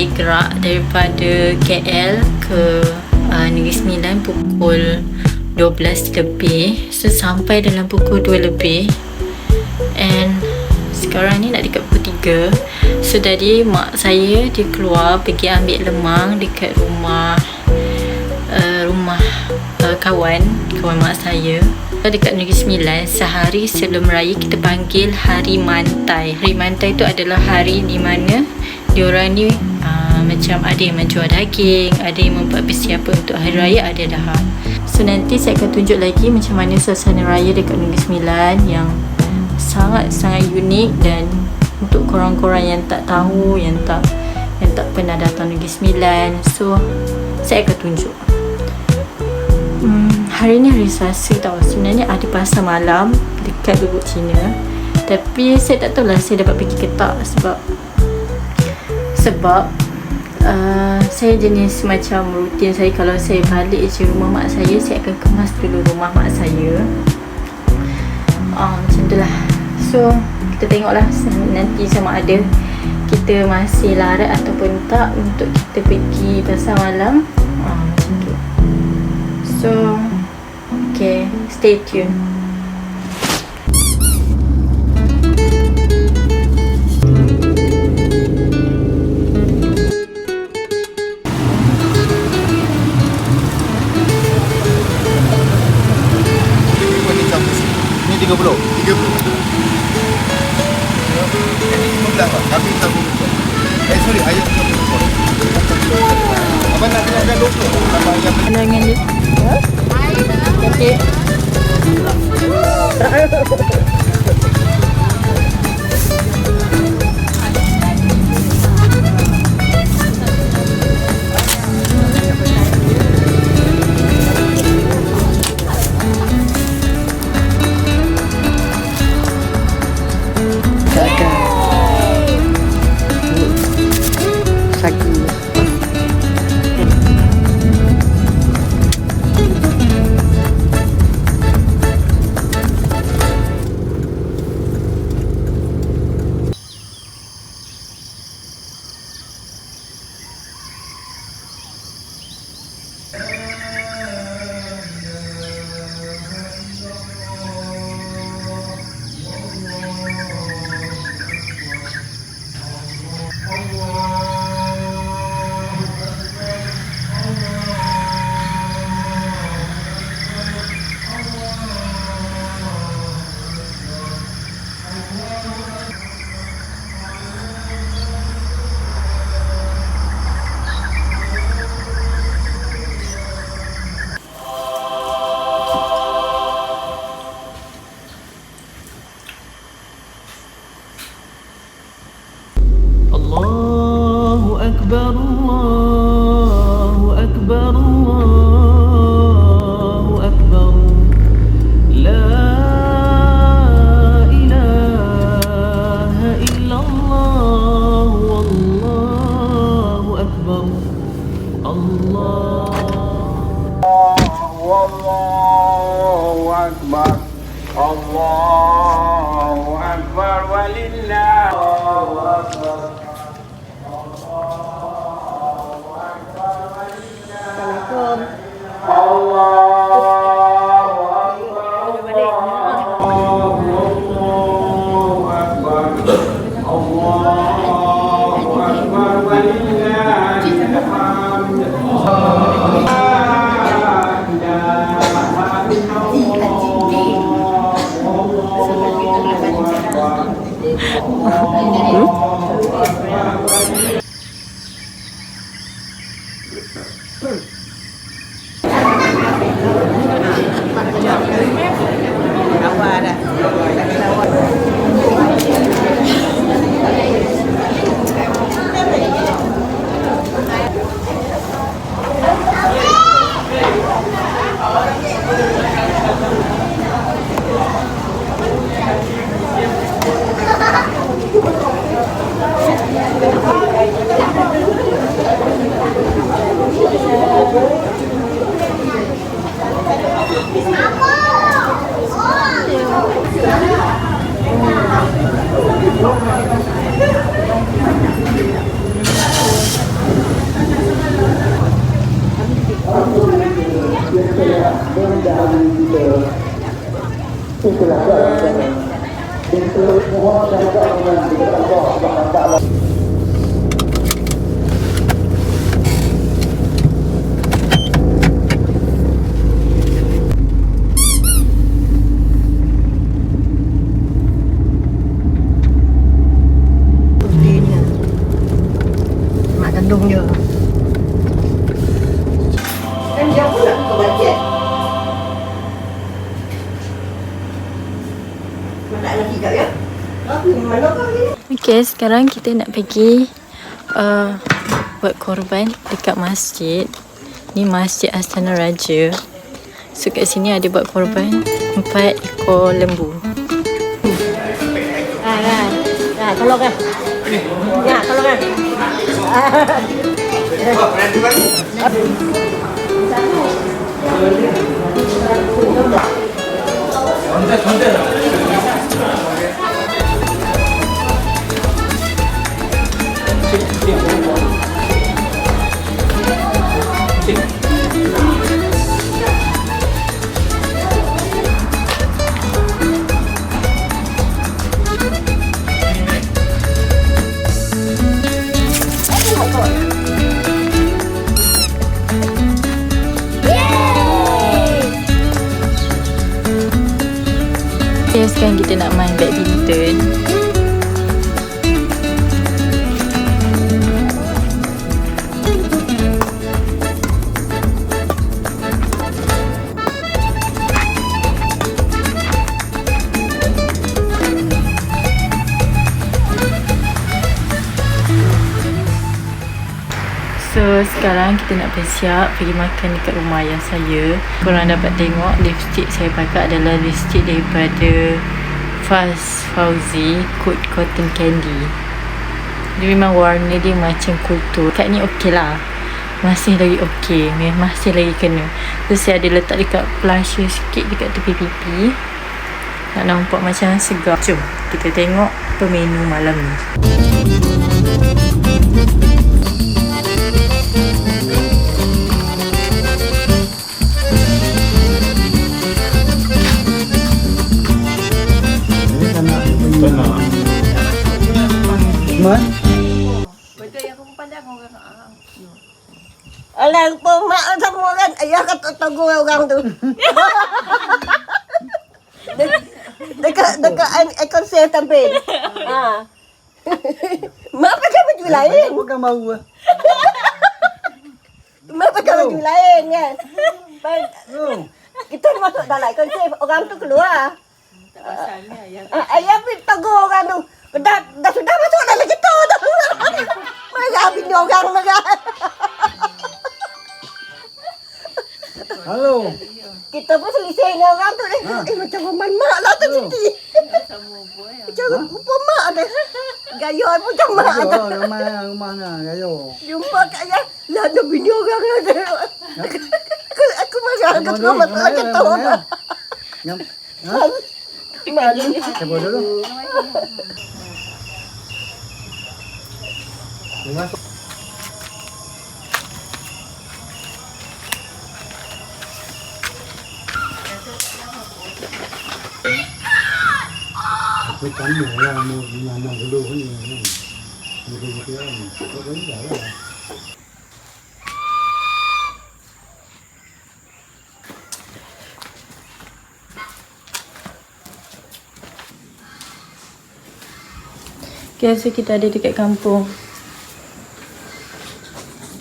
saya gerak daripada KL ke Negeri Sembilan pukul 12 lebih. So sampai dalam pukul 2 lebih. And sekarang ni nak dekat pukul 3. So tadi mak saya dia keluar pergi ambil lemang dekat rumah kawan mak saya dekat Negeri Sembilan. Sehari sebelum raya kita panggil Hari Mantai. Hari Mantai tu adalah hari di mana diorang ni macam ada yang menjual daging, ada yang membuat persiapan untuk hari raya, ada dah. So nanti saya akan tunjuk lagi macam mana suasana raya dekat Negeri Sembilan yang sangat-sangat unik. Dan untuk korang-korang yang tak tahu, yang tak pernah datang Negeri Sembilan, so saya akan tunjuk. Hari ni hari Selasa tau. Sebenarnya ada pasar malam dekat Lubuk Cina, tapi saya tak tahulah saya dapat pergi ke tak. Sebab saya jenis macam rutin saya, kalau saya balik je rumah mak saya akan kemas dulu rumah mak saya. Macam tu lah. So kita tengoklah nanti sama ada kita masih larat ataupun tak untuk kita pergi pasar malam. Macam tu. So okay, stay tuned. Ini 30. 30. Ini 15 lah. Kami tahu. Sorry, ayat 30. Abang nak tengokkan 20. Abang yang Pandangan dia. Okey. Allahu Akbar, Allahu Akbar, Allahu Akbar. La ilaha illallah, Wallahu Akbar. Allahu Akbar, Allahu Akbar, walillahu akbar. Putihnya. Mak kandungnya. Kan dia pun nak buka bajet. Mana lagi kau ya? Apa mana kau ni? Okay, sekarang kita nak pergi buat korban dekat masjid. Ni Masjid Astana Raja. So kat sini ada buat korban 4 ekor lembu. Tolong kan? Ya, tolong kan? Okay, sekarang kita nak main badminton. So sekarang kita nak bersiap pergi makan dekat rumah ayah saya. Korang dapat tengok lipstick saya pakai adalah lipstick daripada Fast Fauzi Coat Cotton Candy. Dia memang warna dia macam kultur. Kat ni okey lah, masih lagi okey, masih lagi kena. Terus saya ada letak dekat blusher sikit dekat tepi pipi, nak nampak macam segar. Jom kita tengok apa menu malam ni. Alang pun mak sama kan. Ayah kata tegur orang tu. Dekat ekor saya tampil. Ha. Mak pakai baju lain. Bukan bau. Mak pakai baju lain kan. Oh. Kita masuk dalam ekor saya, orang tu keluar. Ayah pun tegur orang tu. Dah sudah masuk dalam kita tu. Marah bini orang marah. Halo. Kita pun selisih dengan orang tu. Macam rumah mak lah tu Siti. Macam rupa mak tu. Gaya pun macam mak tu. Rumah mana gayo. Jumpa kat ayah. Lah ada bini orang tu. Aku marah. Aku tengok masuk dalam kita. Malu. Coba dulu. Aku tanya lah mau gimana dulu ni. Begitu kan. Kau dah lah. Okay, so kita ada dekat kampung.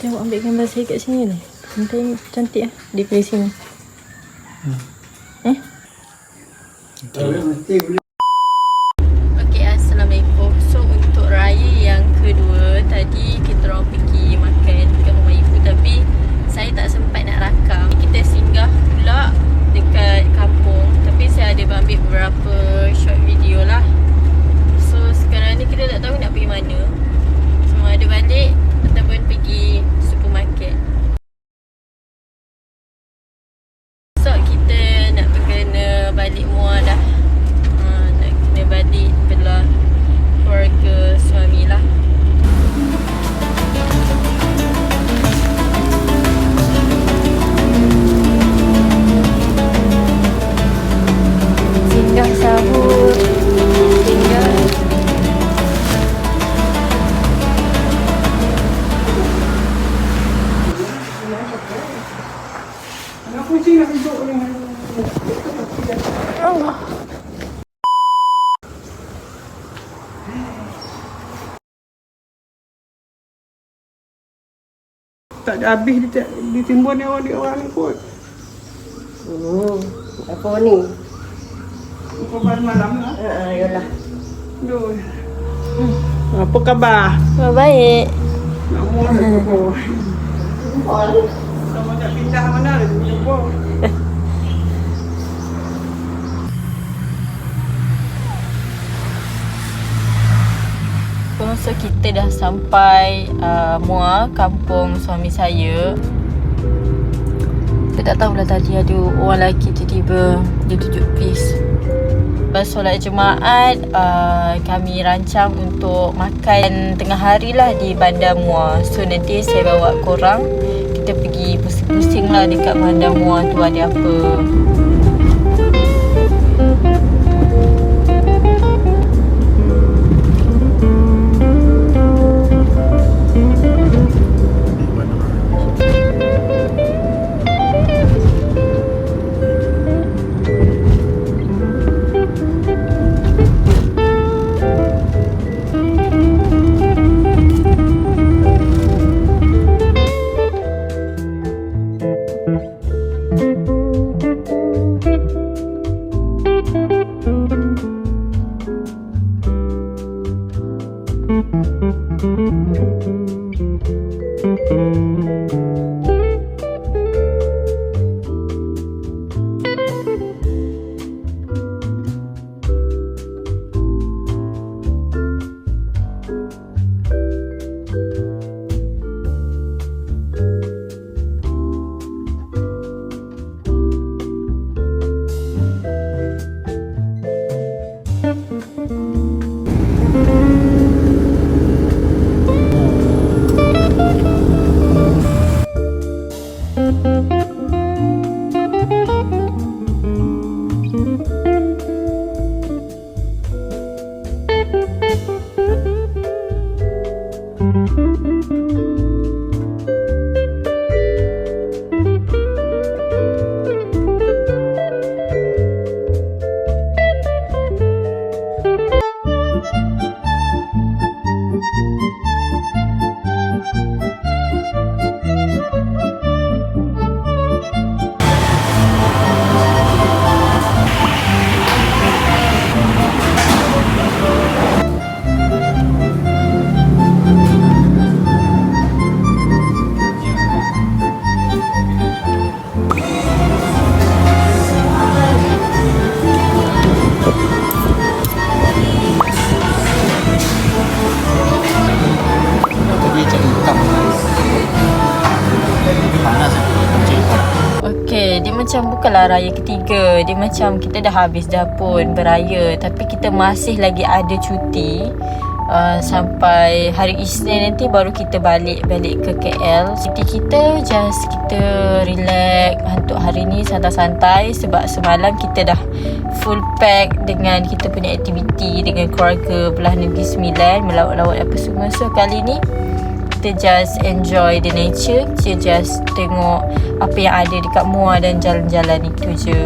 Tengok ambil gambar saya kat sini ni. Cantik lah daripada sini. Okay, Assalamualaikum. So untuk raya yang kedua, tadi kita orang pergi makan dekat rumah ibu, tapi saya tak sempat nak rakam. Kita singgah pula dekat kampung, tapi saya ada ambil beberapa short video lah. So sekarang ni kita tak tahu nak pergi mana. Sama ada balik ataupun pergi supermarket. So kita nak kena balik Muar dah. Tak ada habis ditimbun ni orang ni kot. Apa ni? Korban malam lah. Yalah. Aduh. Apa khabar? Baik. Nak mau nak jumpa. Sama nak pindah mana nak jumpa. So kita dah sampai Muar, kampung suami saya. Saya tak tahulah tadi ada orang lelaki tiba-tiba dia tunjuk peace. Lepas solat Jumaat, kami rancang untuk makan tengah hari lah di Bandar Muar. So nanti saya bawa korang, kita pergi pusing-pusing lah dekat Bandar Muar tu ada apa. Dia macam bukanlah raya ketiga. Dia macam kita dah habis dah pun beraya, tapi kita masih lagi ada cuti sampai hari Isnin nanti baru kita balik ke KL. Cuti kita just kita relax untuk hari ni, santai-santai sebab semalam kita dah full pack dengan kita punya aktiviti dengan keluarga belah Negeri Sembilan, melawat-lawat apa semua. So kali ni kita just enjoy the nature, kita just tengok apa yang ada dekat Muar dan jalan-jalan itu je.